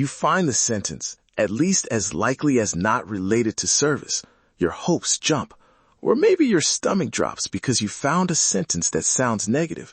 You find the sentence, at least as likely as not related to service. Your hopes jump. Or maybe your stomach drops because you found a sentence that sounds negative.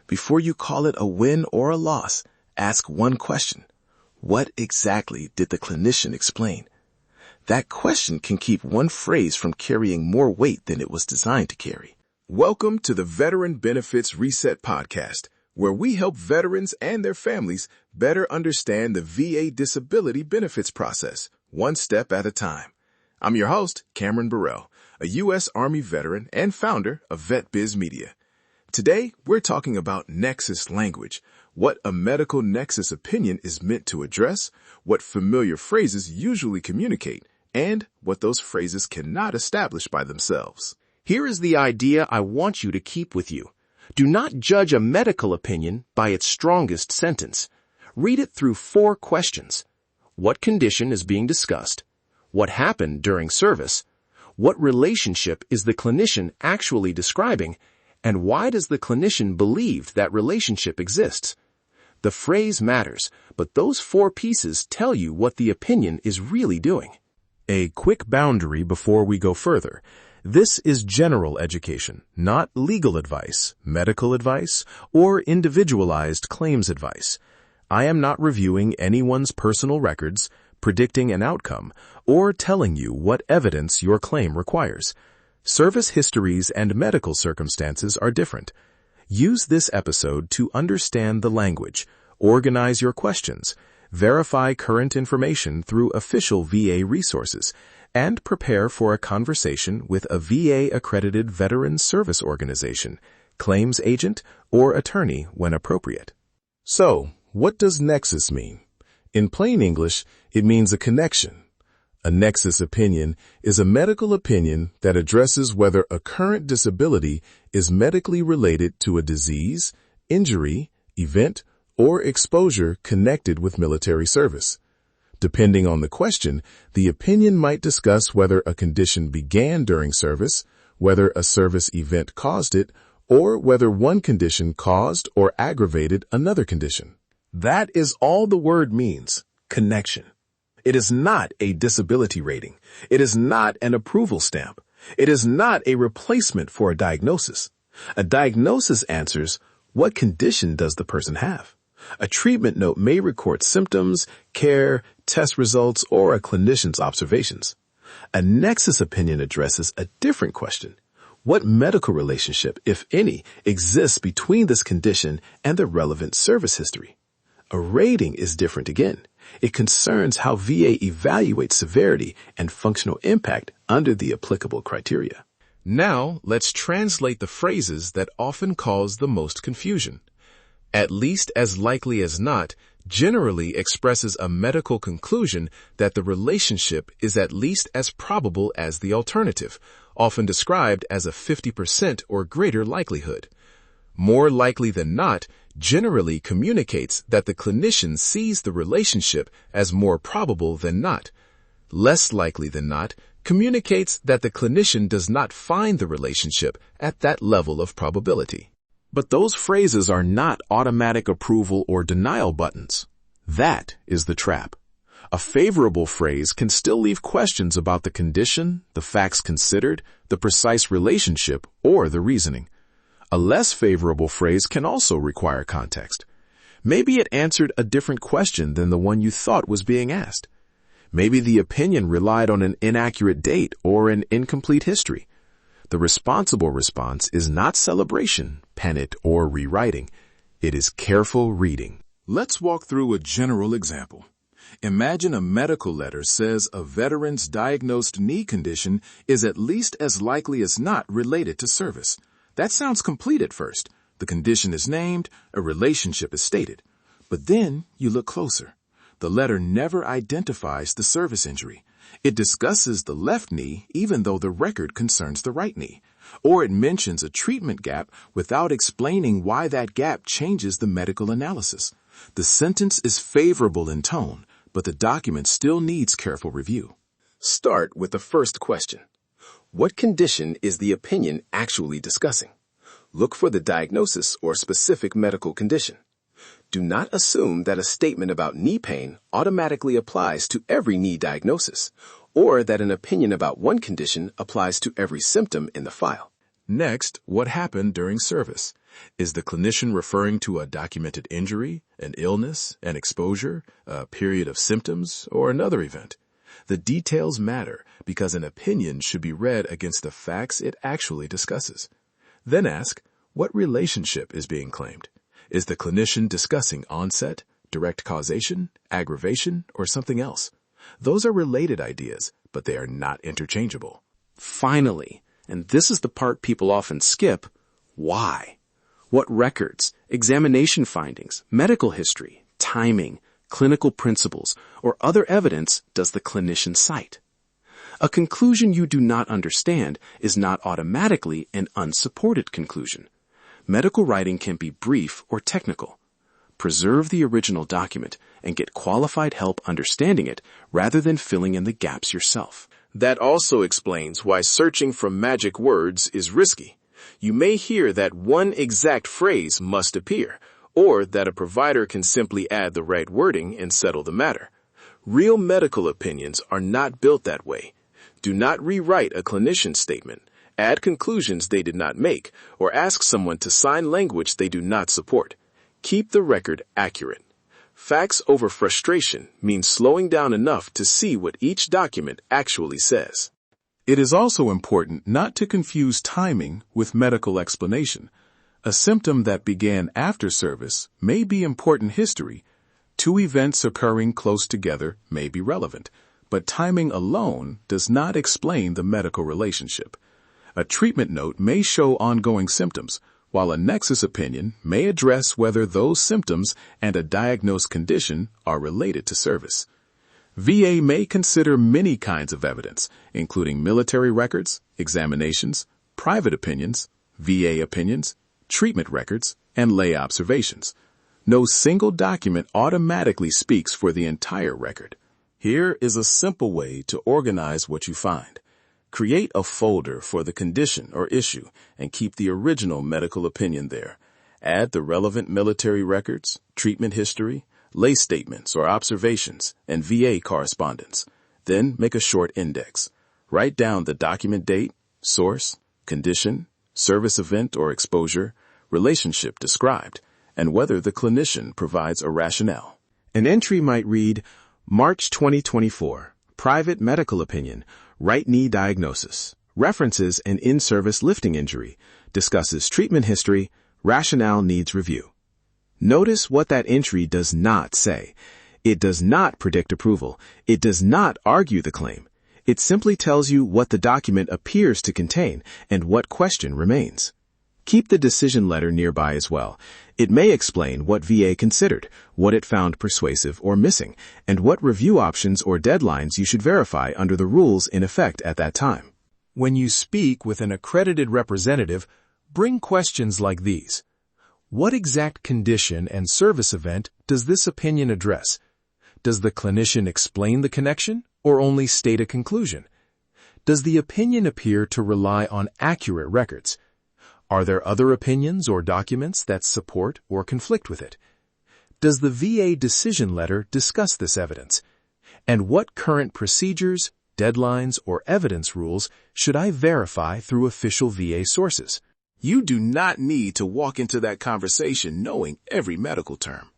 Before you call it a win or a loss, ask one question. What exactly did the clinician explain? That question can keep one phrase from carrying more weight than it was designed to carry. Welcome to the Veteran Benefits Reset Podcast, where we help veterans and their families better understand the VA disability benefits process, one step at a time. I'm your host, Cameron Burrell, a U.S. Army veteran and founder of VetBiz Media. Today, we're talking about Nexus language, what a medical Nexus opinion is meant to address, what familiar phrases usually communicate, and what those phrases cannot establish by themselves. Here is the idea I want you to keep with you. Do not judge a medical opinion by its strongest sentence. Read it through 4 questions. What condition is being discussed? What happened during service? What relationship is the clinician actually describing? And why does the clinician believe that relationship exists? The phrase matters, but those 4 pieces tell you what the opinion is really doing. A quick boundary before we go further. This is general education, not legal advice, medical advice, or individualized claims advice. I am not reviewing anyone's personal records, predicting an outcome, or telling you what evidence your claim requires. Service histories and medical circumstances are different. Use this episode to understand the language, organize your questions, verify current information through official VA resources, and prepare for a conversation with a VA-accredited veteran service organization, claims agent, or attorney when appropriate. So, what does Nexus mean? In plain English, it means a connection. A Nexus opinion is a medical opinion that addresses whether a current disability is medically related to a disease, injury, event, or exposure connected with military service. Depending on the question, the opinion might discuss whether a condition began during service, whether a service event caused it, or whether one condition caused or aggravated another condition. That is all the word means, connection. It is not a disability rating. It is not an approval stamp. It is not a replacement for a diagnosis. A diagnosis answers, what condition does the person have? A treatment note may record symptoms, care, test results, or a clinician's observations. A Nexus opinion addresses a different question. What medical relationship, if any, exists between this condition and the relevant service history? A rating is different again. It concerns how VA evaluates severity and functional impact under the applicable criteria. Now, let's translate the phrases that often cause the most confusion. At least as likely as not generally expresses a medical conclusion that the relationship is at least as probable as the alternative, often described as a 50% or greater likelihood. More likely than not generally communicates that the clinician sees the relationship as more probable than not. Less likely than not communicates that the clinician does not find the relationship at that level of probability. But those phrases are not automatic approval or denial buttons. That is the trap. A favorable phrase can still leave questions about the condition, the facts considered, the precise relationship, or the reasoning. A less favorable phrase can also require context. Maybe it answered a different question than the one you thought was being asked. Maybe the opinion relied on an inaccurate date or an incomplete history. The responsible response is not celebration, panic, or rewriting. It is careful reading. Let's walk through a general example. Imagine a medical letter says a veteran's diagnosed knee condition is at least as likely as not related to service. That sounds complete at first. The condition is named, a relationship is stated. But then you look closer. The letter never identifies the service injury. It discusses the left knee even though the record concerns the right knee. Or it mentions a treatment gap without explaining why that gap changes the medical analysis. The sentence is favorable in tone, but the document still needs careful review. Start with the first question. What condition is the opinion actually discussing? Look for the diagnosis or specific medical condition. Do not assume that a statement about knee pain automatically applies to every knee diagnosis, or that an opinion about one condition applies to every symptom in the file. Next, what happened during service? Is the clinician referring to a documented injury, an illness, an exposure, a period of symptoms, or another event? The details matter because an opinion should be read against the facts it actually discusses. Then ask, what relationship is being claimed? Is the clinician discussing onset, direct causation, aggravation, or something else? Those are related ideas, but they are not interchangeable. Finally, and this is the part people often skip, why? What records, examination findings, medical history, timing, clinical principles, or other evidence does the clinician cite? A conclusion you do not understand is not automatically an unsupported conclusion. Medical writing can be brief or technical. Preserve the original document and get qualified help understanding it rather than filling in the gaps yourself. That also explains why searching for magic words is risky. You may hear that one exact phrase must appear, or that a provider can simply add the right wording and settle the matter. Real medical opinions are not built that way. Do not rewrite a clinician's statement, add conclusions they did not make, or ask someone to sign language they do not support. Keep the record accurate. Facts over frustration means slowing down enough to see what each document actually says. It is also important not to confuse timing with medical explanation. A symptom that began after service may be important history. Two events occurring close together may be relevant, but timing alone does not explain the medical relationship. A treatment note may show ongoing symptoms, while a Nexus opinion may address whether those symptoms and a diagnosed condition are related to service. VA may consider many kinds of evidence, including military records, examinations, private opinions, VA opinions, treatment records, and lay observations. No single document automatically speaks for the entire record. Here is a simple way to organize what you find. Create a folder for the condition or issue and keep the original medical opinion there. Add the relevant military records, treatment history, lay statements or observations, and VA correspondence. Then make a short index. Write down the document date, source, condition, service event or exposure, relationship described, and whether the clinician provides a rationale. An entry might read, March 2024, private medical opinion, right knee diagnosis, references an in-service lifting injury, discusses treatment history, rationale needs review. Notice what that entry does not say. It does not predict approval. It does not argue the claim. It simply tells you what the document appears to contain and what question remains. Keep the decision letter nearby as well. It may explain what VA considered, what it found persuasive or missing, and what review options or deadlines you should verify under the rules in effect at that time. When you speak with an accredited representative, bring questions like these. What exact condition and service event does this opinion address? Does the clinician explain the connection or only state a conclusion? Does the opinion appear to rely on accurate records? Are there other opinions or documents that support or conflict with it? Does the VA decision letter discuss this evidence? And what current procedures, deadlines, or evidence rules should I verify through official VA sources? You do not need to walk into that conversation knowing every medical term.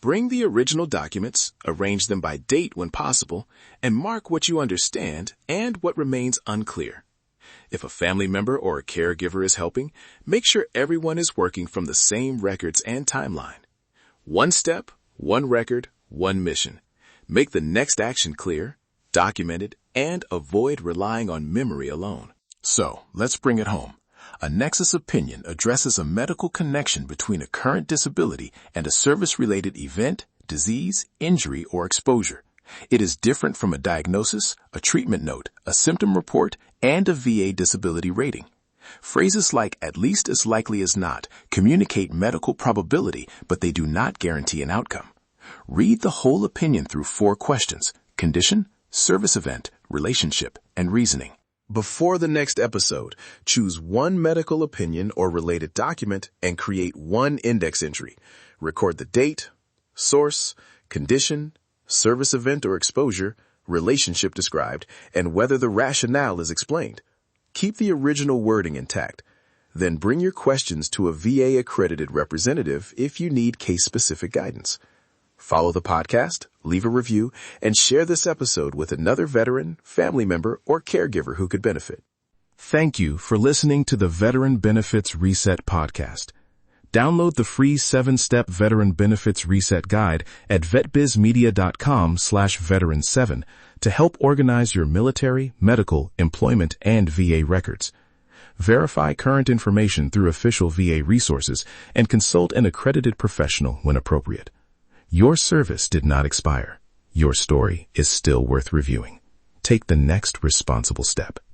Bring the original documents, arrange them by date when possible, and mark what you understand and what remains unclear. If a family member or a caregiver is helping, make sure everyone is working from the same records and timeline. One step, one record, one mission. Make the next action clear, documented, and avoid relying on memory alone. So, let's bring it home. A Nexus opinion addresses a medical connection between a current disability and a service-related event, disease, injury, or exposure. It is different from a diagnosis, a treatment note, a symptom report, and a VA disability rating. Phrases like at least as likely as not communicate medical probability, but they do not guarantee an outcome. Read the whole opinion through 4 questions: condition, service event, relationship, and reasoning. Before the next episode, choose one medical opinion or related document and create one index entry. Record the date, source, condition, service event or exposure, relationship described, and whether the rationale is explained. Keep the original wording intact. Then bring your questions to a VA-accredited representative if you need case-specific guidance. Follow the podcast, leave a review, and share this episode with another veteran, family member, or caregiver who could benefit. Thank you for listening to the Veteran Benefits Reset podcast. Download the free 7-step Veteran Benefits Reset Guide at vetbizmedia.com/veteran7 to help organize your military, medical, employment, and VA records. Verify current information through official VA resources and consult an accredited professional when appropriate. Your service did not expire. Your story is still worth reviewing. Take the next responsible step.